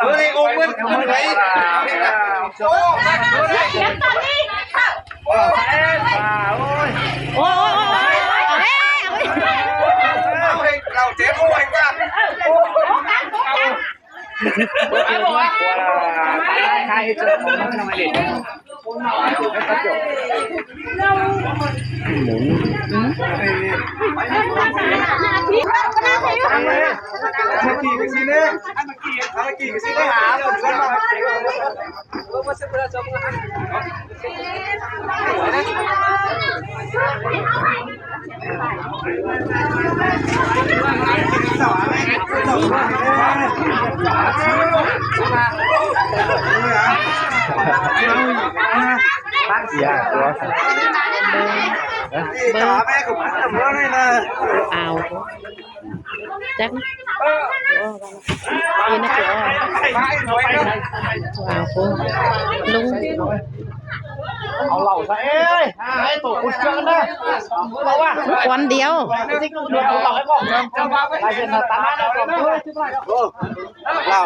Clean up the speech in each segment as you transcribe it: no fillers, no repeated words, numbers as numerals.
bữa nay ôm bên đấyเราเจ๊โอ้ยกันใครเจอผมไม่ทำไมเด็กหมุนกี่กันสิเนี่ยกี่กันสิได้หาเราเพื่อนมามาเสพเราจบกันdạ của bơ bé cũng ăn bữa này nè ào chắc nó cửa ào cô lungเอาเหล่าซะเอ้ยให้ตัวคุณเชื่อกันนะเราว่าวันเดียวเอาเหล่าให้บอกจะมาไปเห็นตาหน้าก่อนด้วยเรา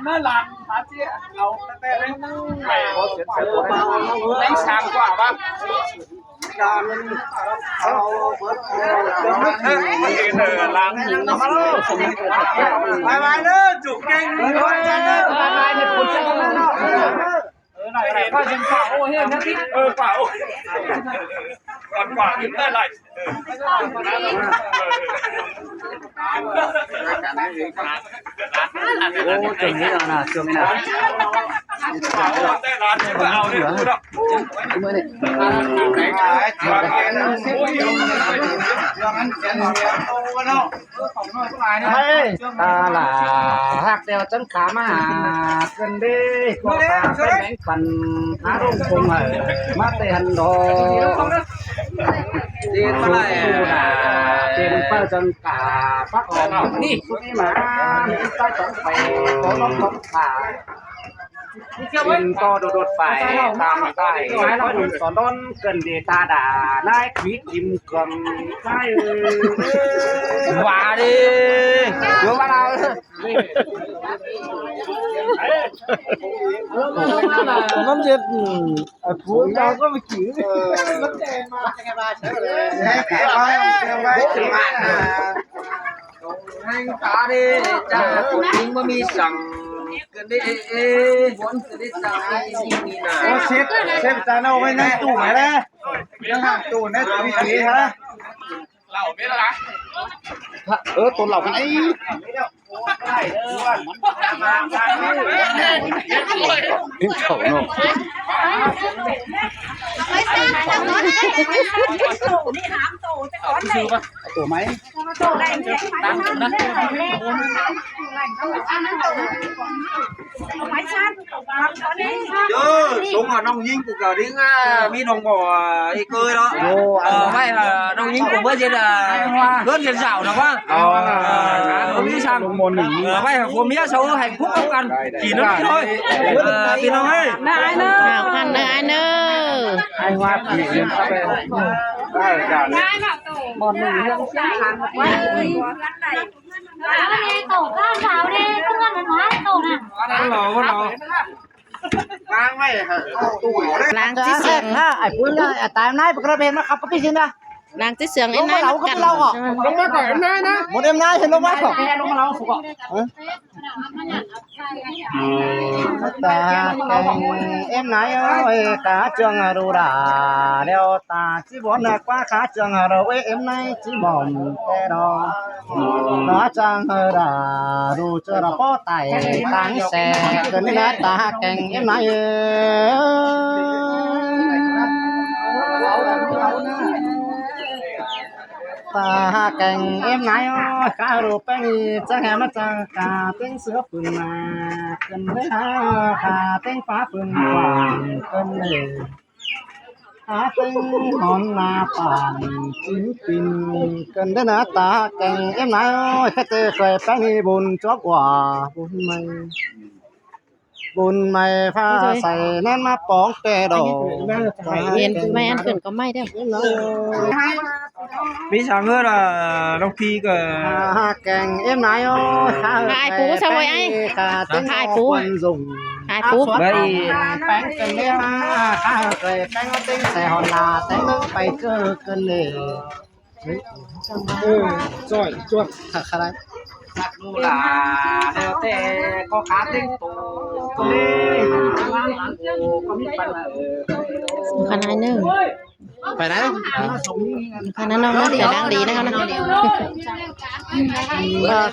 เมื่อหลังหาเจี๊ยเอาแต่เล่นเล่นช้างกว่าป่ะการเอาล้างไปเด้อจุกเก่งไปเนี่ยคุณจะมาเนาะไหนก็ยังกว่าโอ้เฮ้ยนักที่กว่าโอ้ก่อนกว่ากินได้ไรโอ้จงนี้แล้วนะจงนี้นะได้ร้านจะเอาเนี่ยเมื่อเนี่ยตาหล่าหักเดียวจนขามาเกินดีก็ตาเป็นแมงฟันหาร่มคงมาเตียนดอกเตียนมาไหนเตียนเปิดจนกาพักออกนี่นี่มาใต้สองไปตัวน้องสองขากินก็โดดไปตามได้ไม้เราสอนต้นเกินดีตาด่าได้ขีดจิ้มกลมใช่ว่าดิเดี๋ยวมาเราน้ำเย็นพูดเราก็ไม่ขิงมันแดงมาแกมาเฉยเลยแกมาให้ตาดิจ้าผู้หญิงมันมีสั่งกันได้วนกันได้สั่งนี่นะเชฟจานเอาไว้ในตู้ไหนล่ะยังห่างตู้ในวิธีฮะเหล่าไม่ละตัวเหล่าเป็นไอ้กินเข่าเนาะไม่ใช่นี่หามโตจะก่อนเลยตัวไหมโตได้ไหมตามนะไม่ใช่xuống ở nông dinh của cờ đến mi đồng bò đi cười đó vậy là nông dinh của bữa giờ là rất là giàu đó quá không biết sao vậy là của mía sâu hạnh phúc không cần chỉ nó thôi thì nó hay ai nữa khăn ai nữa ai hoa thì liền sắp đây một mình hương sáng hàng quá tổ ra vào đi không ăn nói tổ nè nàng chỉ sườn ha ai cũng là tại nay bữa nay bên nó khắp cái gì nè nàng chỉ sườn em nay nó cắn lâu hả lông má cởi em nay nè một em nay thì lông má cởi lông má lâu phục ạ ta em nay ơi cá trường đồ đà đeo ta chỉ muốn là qua cá trường rồi em nay chỉ mỏng thế đó nó chẳng hơi đà đồ chưa là có tài tăng xe cần là ta kèn em nay ta kèn em nay cá đồ bé chẳng hề nó chẳng cả tiếng sữa phun mà cần đấy ha cả tiếng phá phun hoàng cần này tiếng hòn là bản chín pin cần đấy là ta kèn em nay khách tê khỏe bé buồn chó quả buồn mây บุญไม่ฟ้าใส่นั่นมาปองแต่ดอก เรียนไม่อันขึ้นก็ไม่ได้ Biết sao nữa là đôi khi cái แกงเอ็มไหนโอ้คนdùng หายปุ๊บ แป้งกันเลยข้าเคยแป้งเอาติ้งใส่หอนลาแต่นึงไปเกินกันเลย rồi chuột อะไรนักดูลาแล้วแต่ก็ขาติ้งตูเลยล้างหลังกูก็มีปัญหา ขนาดนึง ไปไหน ขนาดน้องน่าจะดังดีนะครับนะ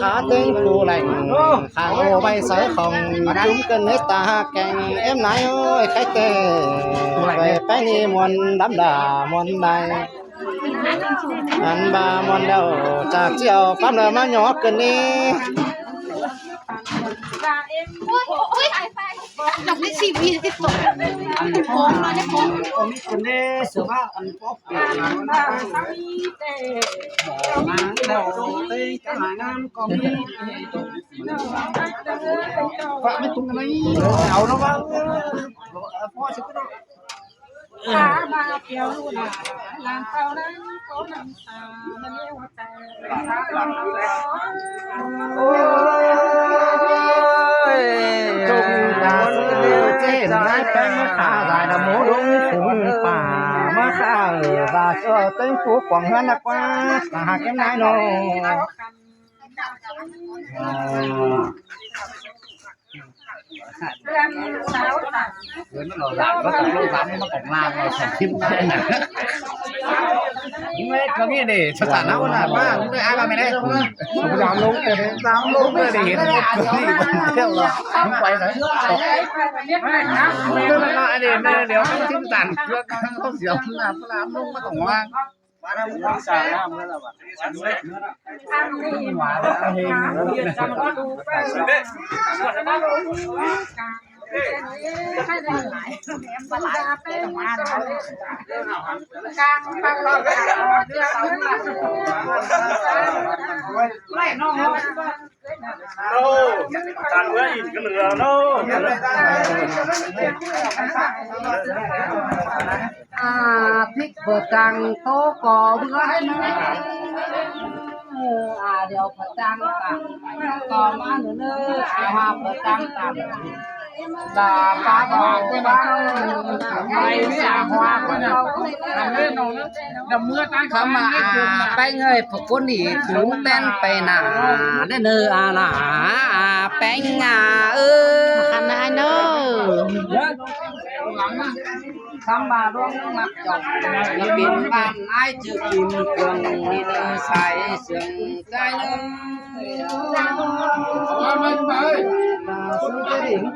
ขาติ้งตูแหล่งข้าโอ้ใบเสือของจุ้มกันเนตาแกงเอ็มไหนโอ้ยใครเตะไปแป้งนี่มวนดำด่ามวนใดอันบามวนเดาจากเจียวปั๊มเลยมาหยอกกันนี่ đọc cái CV tiếp tục con nói con biết con đê sửa ba ăn bóp mà đầu tây cái hải nam con biết vợ biết tung cái này ảo nó vângพ่อsẽ cóมาเปียวลูกหลานหลานเขานั้นเขานำตามันเลี้ยวใจ chung là liều trên hai cái mà khá dài là mố đúng khủng bà mà khá và cho tới phố quảng hơn là quá cả cái này nó nó còn lâu lắm nó còn làm rồi phải kim đây nè mấy có nghe để cho cả nó là ba ai ba mày đây không dám luôn để hiện một cái gì theo là không quay đấy nó để nếu không chim tàn không diệu làm luôn mà tổng hoang ba năm cũng xài làm nữa là tàn quá nhìn cái lửa nó thích vợ chàng tố có bữa hay nữa điều vợ chàng tặng có má nữa hoa vợ chàng tặng là ba bò ba mày biết hoa của nhau không mà bánh ơi phục quân đi chúng tênไปหนาเด้อเนออาหนาแป้งขนาดเนอะ Khám bà rong mặt chọc là biến bàn ai chữ kim cường đi nơi sai sướng cái lưng xuống cái đỉnh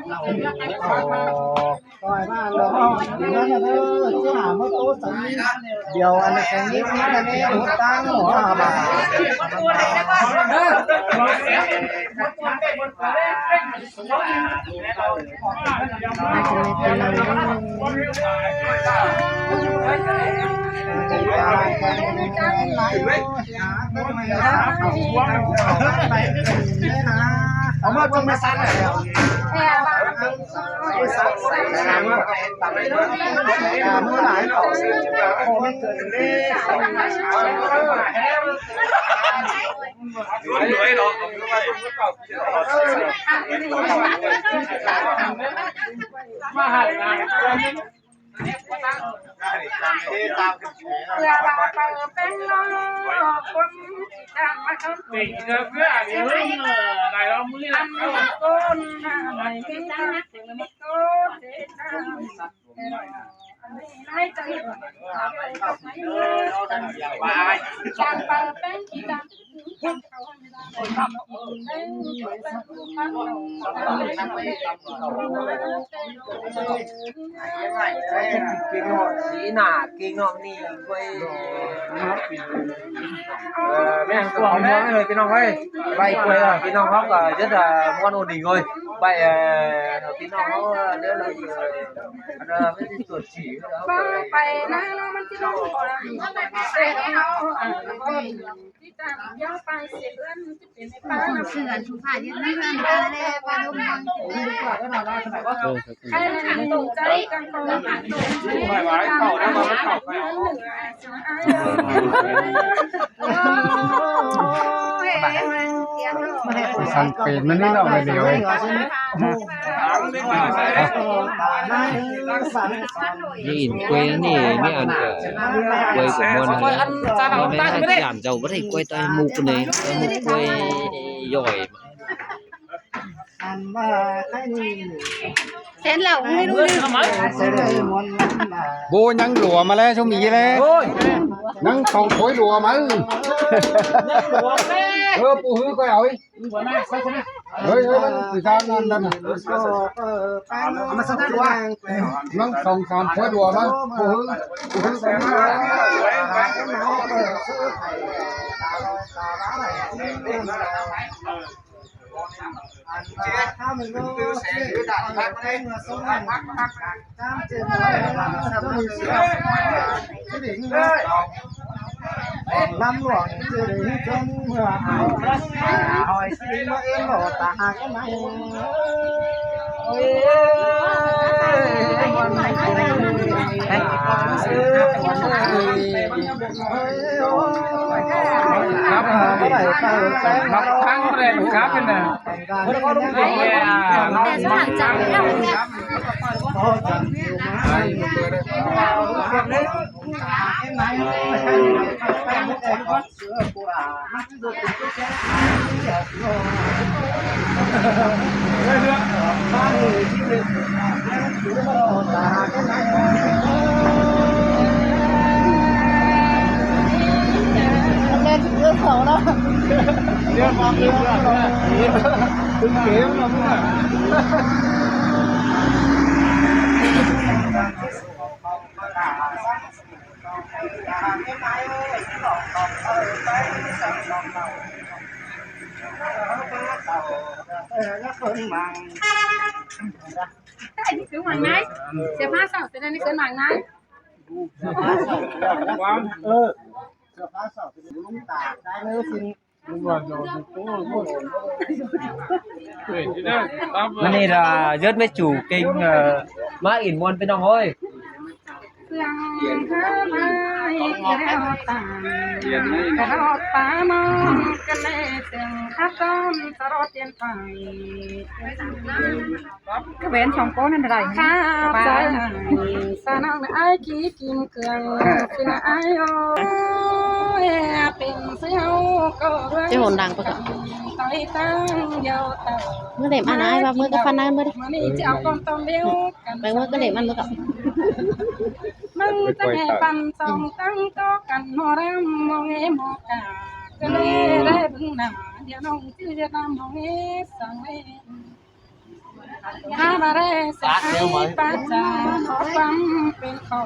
coi mà nó là thơ chứ hả mất tốt sẵn điều anh này cái nhíp nó là nè hút tăng hả bà ông ơi con mới sáng này mưa lại hồ mới cười đi kinh nà kinh nọ nì quay mấy hàng tuồng nữa rồi kinh nọ ơi bay quay rồi kinh nọ hóc rất là ngoan ổn định rồi bay kinh nọ hóc đỡ là mấy tuổi chỉ đó ที่เราพอเราเสร็จแล้วที่ต่างย่อไปเสร็จแล้วจะเป็นในป้าเสือชุผ่านยังไม่ทันได้ปลาดุมมันใครนั่นตกใจกันคนผ่านตกไม่ไหวเข่าได้มาเข่าไปสังเกตมันนี่เราไปเดียวนี่quêนี่นี่anh quê của môn này nó này giảm dầu có thể quay tay mục này mục quay giỏi เส้นเหล่าให้ดูดิ โบยังหลัวมาแล้วช่วงนี้เลยนั่งเขาถอยหลัวมาปูฮื้อก็เอาเฮ้ยมันสื่อสารนั่นน่ะมันสั่งหลัวนั่งสองสามถอยหลัวมาปูฮื้อก็ถ้ามันก็เสียดันพักได้เงินส่งพักตามเจอมาที่ดิ่งเลยน้ำหลวงจะได้จงเมื่อหอยสีมาเอ็นหล่อตาหาก็ไม่ครับครั้งแรกครับเป็นน่ะแต่สถานจังแล้วเล่นเรื่องเขาแล้วเรื่องความเรื่องถึงเกมแล้วมึงอ่ะอันนี้คือหมังไงเสียผ้าสาวเป็นอันนี้คือหมังไงมันนี่là rất mấy chủ kinh má ỉn muôn bên đồng ơi หลังเธอมาแล้วตากระโดดตามองกันเลยเสียงข้าต้นตลอดเตียนไปกระเบนสองโก้นั่นอะไรข้าใจสนองไอ้ขี้กินเกลือเป็นไอ้โอ้เป็นเสียวก็เรื่อง เจ้าหนดังปะกับ ต่อยตั้งเดียวเต่า เมื่อเด็มันนายว่าเมื่อก็ฟันนายเมื่อ มันนี่จะเอาก้อนต้มเดียวกัน ไปเมื่อก็เด็มันปะกับ มึงจะแห่ปันสองตั้งก็กันมอรำมองเอมอกาก็เลยได้บึงหนาเดี๋ยวน้องชื่อจะนำมองเอสังเล่ถ้ามาเรสายป้าจ๋าขอฟังเป็นขอ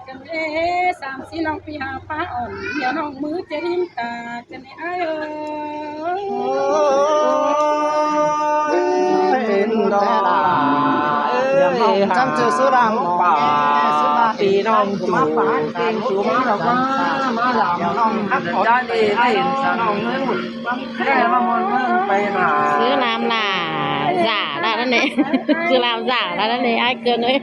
กันเอสามสี่น้องปีหาป้าอ่อนเดี๋ยวน้องมือจะริมตาจะไม่อายเป็นดอกเดี๋ยวน้องจำเจอสุรังป่าปีน้องจูการจูมาเราก็มาหลับน้องคัดขอได้ดีได้เห็นสน้องเลยแค่มามันไปหนา ซื้อน้ำหนาgiả đã đó nè cứ làm giả đã đó nè ai cường ơi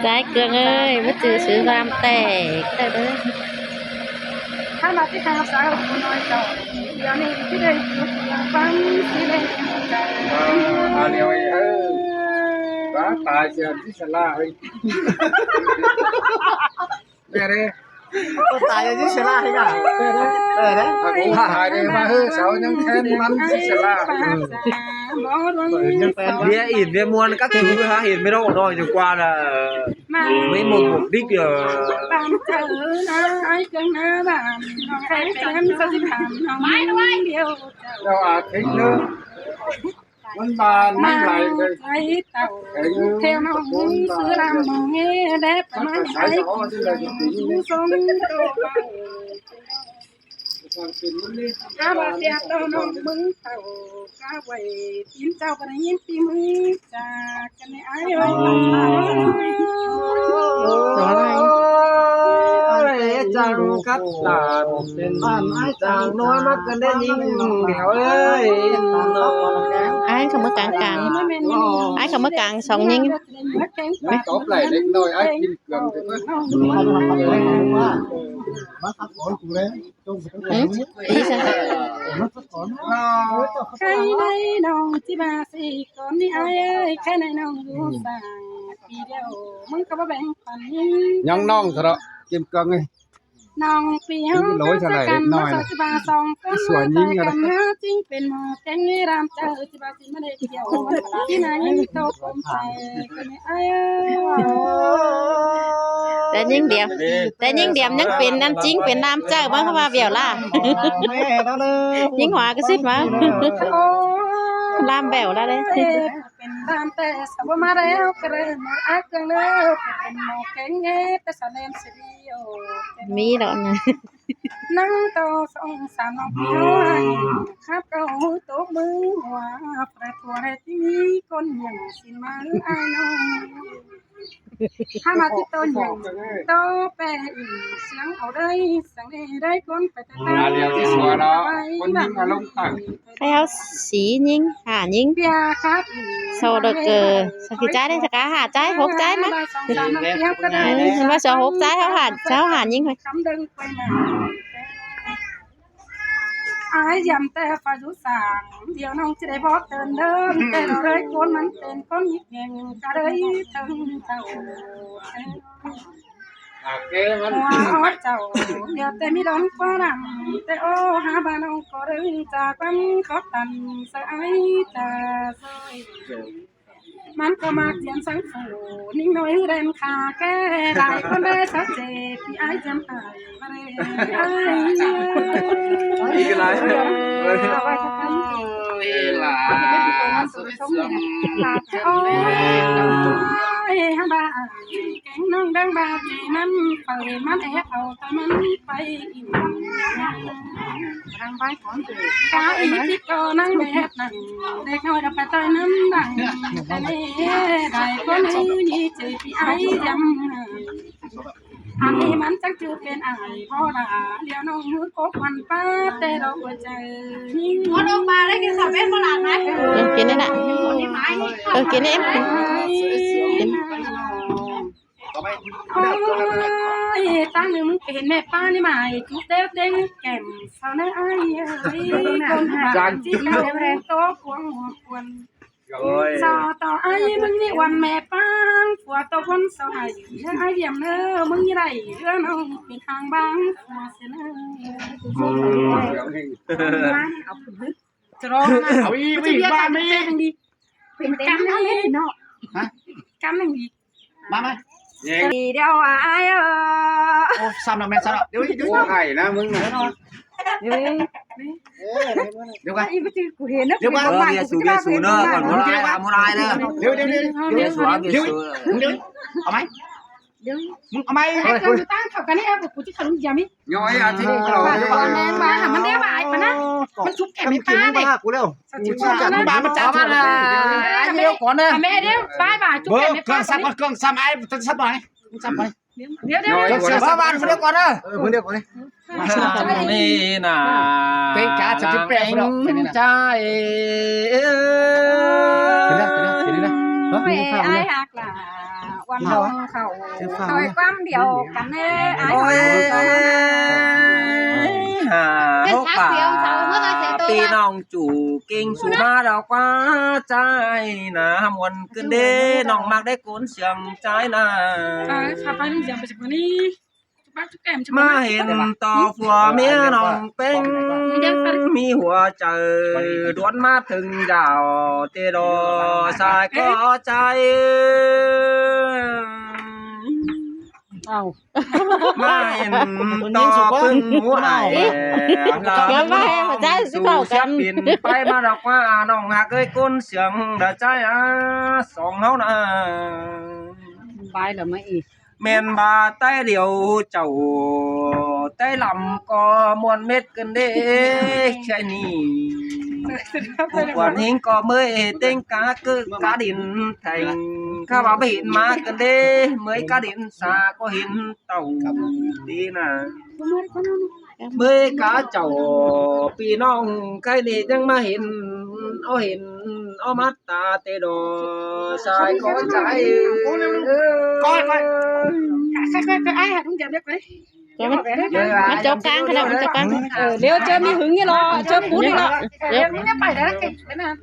trái cường ơi mất trừ sứ làm tẻ cái đó ถ้ามาที่ทางซ้ายของคุณน้อยเจ้าเดี๋ยวนี้ที่ได้ฟังที่ได้ใจ เดี๋ยวร้าตายเสียที่สลาเฮ้ยเดี๋ยวนี้ตายที่สลาให้กันเดี๋ยวนี้ถ้าหายได้มาเฮ้ยเสายังแค้นมันที่สลาbia ỉn bia muôn các thứ ha ỉn mới đâu rồi chẳng qua là mấy một mục đích bạn thở nói cơn ná bạn thấy xem sao chỉ thảm hồng điều เราอาจทิ้งเนื้อมันบานมันไหลเลย thấy tàu theo nó muốn xưa làm mong nghe đẹp mà thấy sống cá bà xe đâu nó mừng tàu cá quầy tím trâu bà nhìn tim chà cái này ai ơi คัดตาเป็นบ้านไม้จางน้อยมักกันได้ยิงเดี๋ยวเอ้ย ai không có càng càng ai không có càng sòng nhanh Mấy cốt lại đến nồi ai kim gần thì ý sao ใครในน้องที่มาสี่คนนี่ไอ้เอ้ยใครในน้องรู้สั่งทีเดียวมึงก็มาแบ่งปัน Nhong non thật đó, kim cân ấy. น้องเปียวกันมาสที่บาสองคนแต่กันนะจริงเป็นหมอแกงรามเจอที่บาสิมาได้เกี่ยวที่ไหนโตกลมใจคนไอ้ แต่ยิ่งเดียวยังเป็นนั่นจริงเป็นน้ำเจ้าบ้างเขาว่าเบี่ยวล่ะยิ่งหัวก็ซิดมาลามแบวแล้วเลย เป็นรามแต่สาวมาแล้วกระเริ่มอักกันเลยเป็นหมอแกงแต่สาวเลมสิเดียว มีดอกนะ นั่งโตสองสามน้องพี่ครับเก้าโต๊ะมือหัวประทัวที่มีคนอย่างสิมาไอ้น้องถ้ามาที่ต้นอย่างโตแปะเสียงเอาได้สังได้คนไปแต่ Liều thì xóa đó, con nhím mà lông thẳng. ให้เอาสียิงหายิง เบียครับ โซดเกอร์สักกี่ใจได้สักหาใจหกใจมั้ย เห็นว่าสองหกใจเขาหายิงไป คำดึงไปมาอายยำแต่ฟ้ายุสางเดี๋ยวน้องจะได้บอกเดินแต่เราเลยคนมันเป็นคนยิ่งเก่งก็เลยถึงเจ้า Kế vẫn หัวเจ้าเดี๋ยวแต่มีดอนฟ้านำแต่โอ้หาบ้านน้องก็เดินจากกันเขาตันสายตาซอยมันก็มาเจียนสังฝูนิ่งน้อยเรนขาแก่หลายคนได้สักเจ็บพี่ไอ้จำหายมาเลยไอ้ อีกหลาย เอาไว้สักครั้ง là โอ้ยฮะบ้าแกงน้องดังบาจีนั้นเปิดมันเอาแต่มันไปอีกทางไปก่อนกาอีที่ก็นั่งแบบนั้นเด็กน้อยดับไปต่อยน้ำดังแต่นี่ได้คนนี้จีพี่ไอ้ยำอันนี้มันจังจืดเป็นไอ้พ่อละเดี๋ยวน้องมือกบมันป้าแต่เราก็เจอพอลงมาได้กินข้าวเป็นโบราณไหม กินได้น่ะกินได้กิน โอ้ยตั้งหนึ่งมึงเห็นแม่ป้านี่มาจุดเด็ดเด้งแก่มสาวน้อยเอ้ยคนหาจีบแล้วแรงโตควงหัวควรสาวต่อไอ้มึงนี่วันแม่ป้างผัวตัวคนสาวไอ้ไอ้เยี่ยมเนอมึงยี่ไรเรื่องน้องเป็นทางบ้างผัวเสียเนอจะร้องนะเอาอีวีบ้ามีเป็นกันนั่นเลยเนาะกันนั่นดี Ba ơi. Đi đâu ai ơi. Ô, sao nào mẹ sao nào? Điếu đi, điếu này là mừng này thôi. Điếu qua. Điếu qua. Điếu nữa, còn muốn ai nữa. Điếu đi. Điếu. Điếu. Ở mày. Ở mày. Ai cần ta khẩu cái này em của chị khẩu gì vậy? Nhoi à thì rồi. Còn em ba hả mình đeo bài mà nó. Mình chụp kèm với ba đi. Bà mà chả mà là ai điếu con đây. Mẹ điếu bài bài chụp kèm với ba. Cương xăm ai sắp rồi. Sắp rồi. Điếu điếu. Ba bạn điếu con ơi. Muốn điếu con đi. Nè nà cái cá chấm chim bè trai Mẹ ai hạt là quan hồng khẩu khẩu quan điều cảnh ai hà hốc bà pi nòng chủ kinh chủ ma đào quá trai nà muôn cơn đê nòng mặc đấy cuốn xiềng trái nàมาเห็นต่อผัวเมียน้องเป็นมีหัวใจดวนมาถึงดาวเตดอสายก็ใจมาเห็นต่อพึ่งหัวไอ้สู่เสียบินไปมาดอกว่าน้องหักเอ้ยก้นเสียงเดือดใจสองเฮานะ là mấy men bà tay điều chầu tay làm có muôn mét cân đê chạy nì quản hình có mới tên cá điện thành cá bảo biển mà cân đê mới cá điện xa có hình tàu đi nè เมื่อกาเจ้าพี่น้องใครนี่ยังมาเห็นเอามัดตาเตดอสายก็ใจcoi cái ai hả đúng chậm nhất đấy เดี๋ยวมันจบกลางขนาดมันจบกลาง nếu chơi mi hứng như lo chơi bút đi lo nếu như phải đấy cái này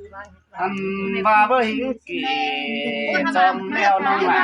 บาบ่หิงกี่จอมแนวน้องหมา